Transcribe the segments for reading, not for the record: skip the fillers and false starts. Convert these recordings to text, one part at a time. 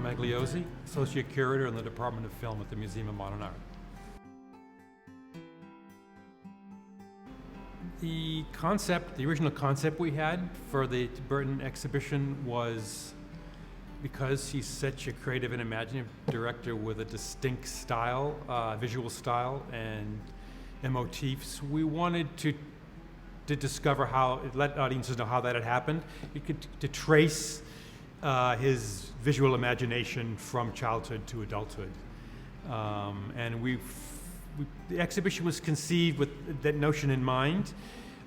Magliozzi, Associate Curator in the Department of Film at the Museum of Modern Art. The original concept we had for the Burton exhibition was, because he's such a creative and imaginative director with a distinct style, visual style and motifs, we wanted to discover let audiences know how that had happened. To trace his visual imagination from childhood to adulthood. And the exhibition was conceived with that notion in mind.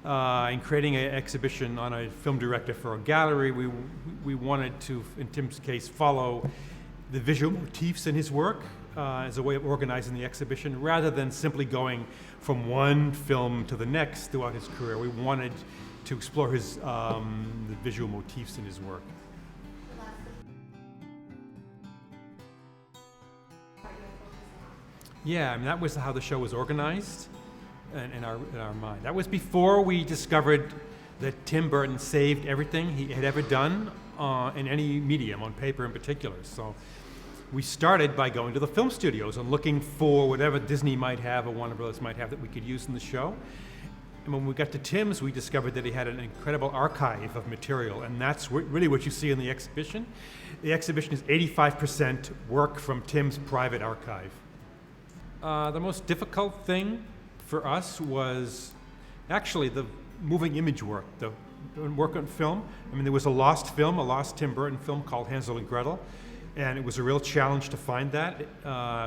In creating an exhibition on a film director for a gallery, we wanted to, in Tim's case, follow the visual motifs in his work as a way of organizing the exhibition, rather than simply going from one film to the next throughout his career. We wanted to explore the visual motifs in his work. Yeah, I mean, that was how the show was organized in our mind. That was before we discovered that Tim Burton saved everything he had ever done in any medium, on paper in particular. So we started by going to the film studios and looking for whatever Disney might have or Warner Brothers might have that we could use in the show. And when we got to Tim's, we discovered that he had an incredible archive of material, and that's really what you see in the exhibition. The exhibition is 85% work from Tim's private archive. The most difficult thing for us was actually the moving image work, the work on film. I mean, there was a lost Tim Burton film called Hansel and Gretel, and it was a real challenge to find that,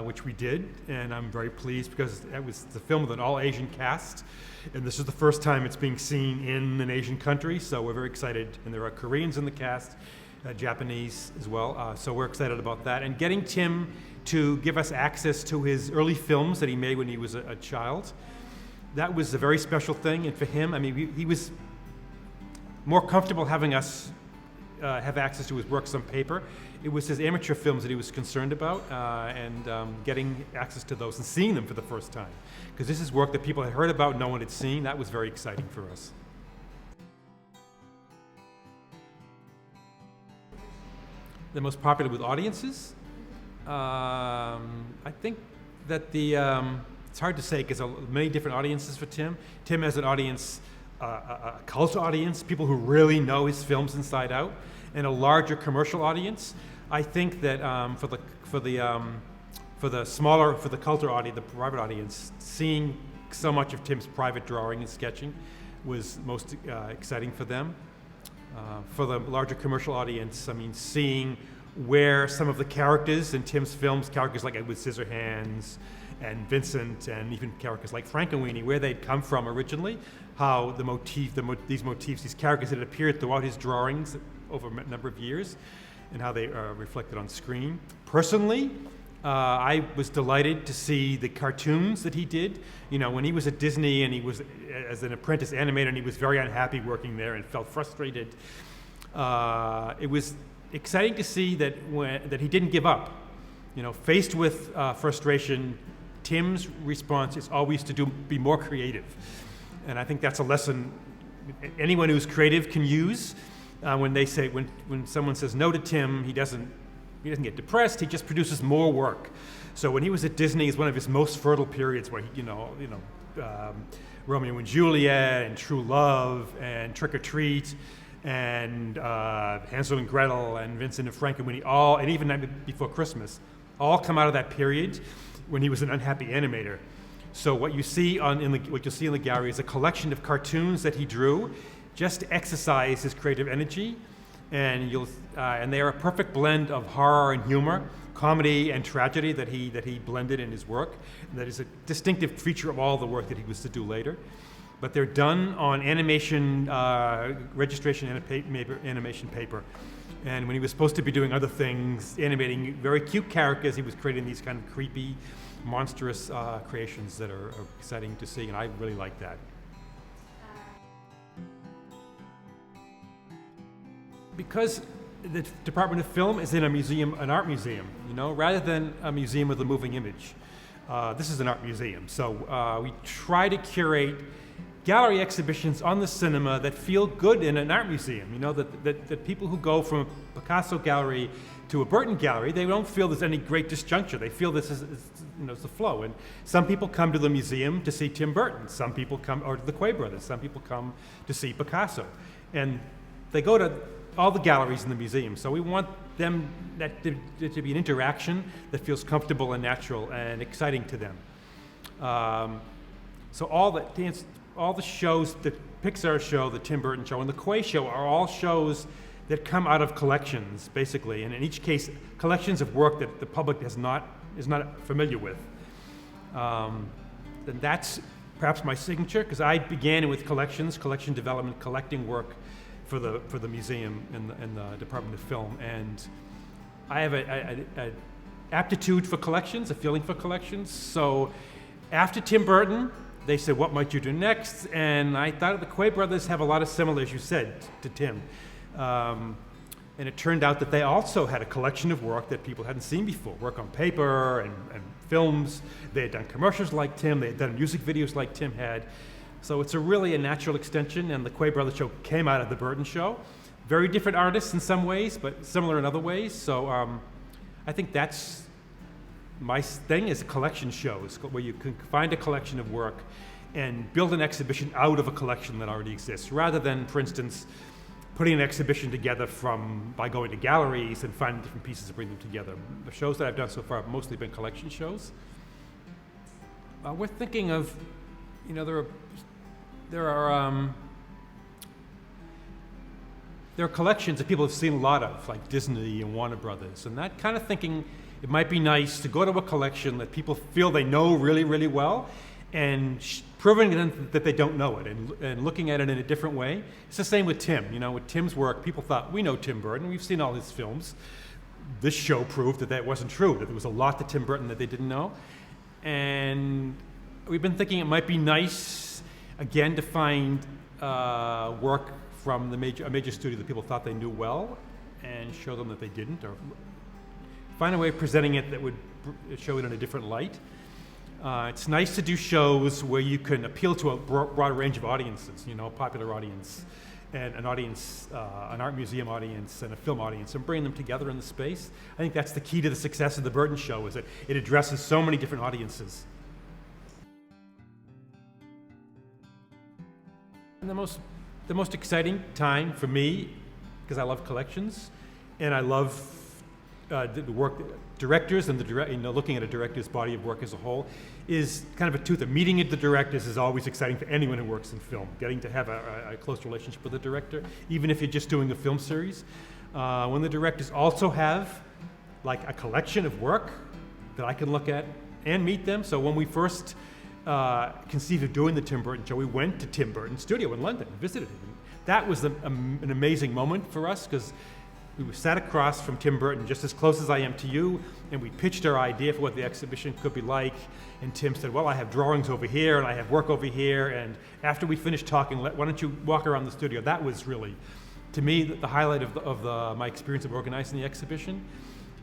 which we did, and I'm very pleased because that was the film with an all-Asian cast, and this is the first time it's being seen in an Asian country, so we're very excited, and there are Koreans in the cast, Japanese as well, so we're excited about that. And getting Tim to give us access to his early films that he made when he was a child, that was a very special thing. And for him, I mean, he was more comfortable having us have access to his works on paper. It was his amateur films that he was concerned about, and getting access to those and seeing them for the first time. Because this is work that people had heard about, no one had seen. That was very exciting for us. The most popular with audiences? I think that it's hard to say because there are many different audiences for Tim. Tim has an audience, a cult audience, people who really know his films inside out, and a larger commercial audience. I think that for the culture audience, the private audience, seeing so much of Tim's private drawing and sketching was most exciting for them. For the larger commercial audience, I mean, seeing where some of the characters in Tim's films, characters like Edward Scissorhands and Vincent, and even characters like Frankenweenie, where they'd come from originally, how these motifs, these characters had appeared throughout his drawings over a number of years, and how they are reflected on screen. Personally, I was delighted to see the cartoons that he did. You know, when he was at Disney and he was as an apprentice animator, and he was very unhappy working there and felt frustrated. It was exciting to see that he didn't give up. You know, faced with frustration, Tim's response is always to be more creative, and I think that's a lesson anyone who's creative can use. When someone says no to Tim, he doesn't get depressed. He just produces more work. So when he was at Disney, it's one of his most fertile periods, where Romeo and Juliet and True Love and Trick or Treat and Hansel and Gretel and Vincent and Frankenweenie, and even Night Before Christmas, all come out of that period when he was an unhappy animator. So what you see what you'll see in the gallery is a collection of cartoons that he drew, just to exercise his creative energy, and they are a perfect blend of horror and humor, comedy and tragedy that he blended in his work. And that is a distinctive feature of all the work that he was to do later. But they're done on animation, registration animation paper. And when he was supposed to be doing other things, animating very cute characters, he was creating these kind of creepy, monstrous creations that are exciting to see, and I really like that. Because the Department of Film is in an art museum, rather than a museum of the moving image. This is an art museum, so we try to curate gallery exhibitions on the cinema that feel good in an art museum. You know, that people who go from a Picasso gallery to a Burton gallery, they don't feel there's any great disjuncture. They feel this is you know, it's the flow. And some people come to the museum to see Tim Burton. Some people come, or to the Quay brothers. Some people come to see Picasso. And they go to all the galleries in the museum. So we want them to be an interaction that feels comfortable and natural and exciting to them. So all the shows, the Pixar show, the Tim Burton show, and the Quay show are all shows that come out of collections, basically, and in each case, collections of work that the public is not familiar with. And that's perhaps my signature, because I began with collections, collection development, collecting work for the museum and the Department of Film, and I have an aptitude for collections, a feeling for collections. So after Tim Burton, they said, what might you do next? And I thought the Quay brothers have a lot of similar, as you said, to Tim. And it turned out that they also had a collection of work that people hadn't seen before, work on paper and films. They had done commercials like Tim, they had done music videos like Tim had. So it's really a natural extension, and the Quay Brothers show came out of the Burton show. Very different artists in some ways, but similar in other ways. So I think that's my thing, is collection shows, where you can find a collection of work and build an exhibition out of a collection that already exists, rather than, for instance, putting an exhibition together by going to galleries and finding different pieces to bring them together. The shows that I've done so far have mostly been collection shows. We're thinking of, you know, there are collections that people have seen a lot of, like Disney and Warner Brothers, and that kind of thinking, it might be nice to go to a collection that people feel they know really, really well, and proving to them that they don't know it, and looking at it in a different way. It's the same with Tim. You know, with Tim's work, people thought, we know Tim Burton, we've seen all his films. This show proved that that wasn't true, that there was a lot to Tim Burton that they didn't know. And we've been thinking it might be nice, again, to find work from a major studio that people thought they knew well, and show them that they didn't, or find a way of presenting it that would show it in a different light. It's nice to do shows where you can appeal to a broad range of audiences, you know, a popular audience, and an audience, an art museum audience, and a film audience, and bring them together in the space. I think that's the key to the success of the Burton show, is that it addresses so many different audiences. And the most exciting time for me, because I love collections, and I love the work, directors, and looking at a director's body of work as a whole, is kind of a two-thing. Meeting the directors is always exciting for anyone who works in film. Getting to have a close relationship with the director, even if you're just doing a film series. When the directors also have like a collection of work that I can look at and meet them. So when we first conceived of doing the Tim Burton show, we went to Tim Burton's studio in London and visited him. That was an amazing moment for us, because we sat across from Tim Burton, just as close as I am to you, and we pitched our idea for what the exhibition could be like. And Tim said, well, I have drawings over here, and I have work over here, and after we finished talking, why don't you walk around the studio? That was really, to me, the highlight of my experience of organizing the exhibition.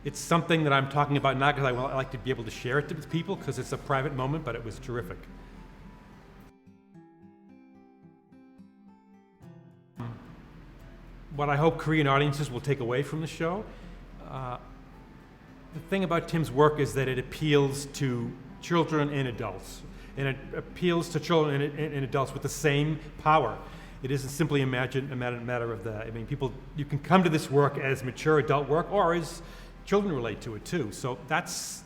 It's something that I'm talking about now because I like to be able to share it with people, because it's a private moment, but it was terrific. What I hope Korean audiences will take away from the show, the thing about Tim's work is that it appeals to children and adults, and it appeals to children and adults with the same power. It isn't simply a matter of that. I mean, you can come to this work as mature adult work, or as children relate to it too. So that's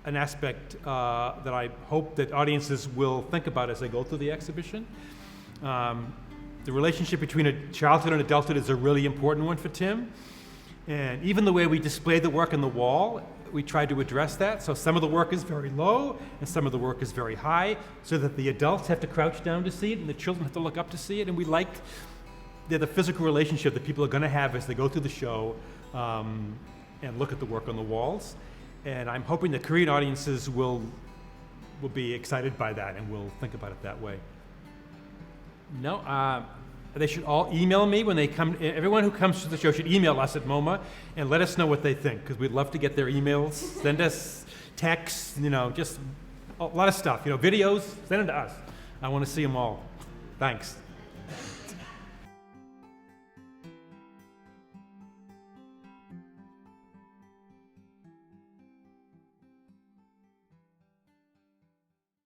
an aspect that I hope that audiences will think about as they go through the exhibition. The relationship between a childhood and adulthood is a really important one for Tim. And even the way we display the work on the wall, we tried to address that. So some of the work is very low, and some of the work is very high, so that the adults have to crouch down to see it, and the children have to look up to see it. And we liked the physical relationship that people are going to have as they go through the show and look at the work on the walls. And I'm hoping that Korean audiences will be excited by that and will think about it that way. No, they should all email me when they come. Everyone who comes to the show should email us at MoMA and let us know what they think, because we'd love to get their emails. Send us texts, just a lot of stuff. Videos, send them to us. I want to see them all. Thanks.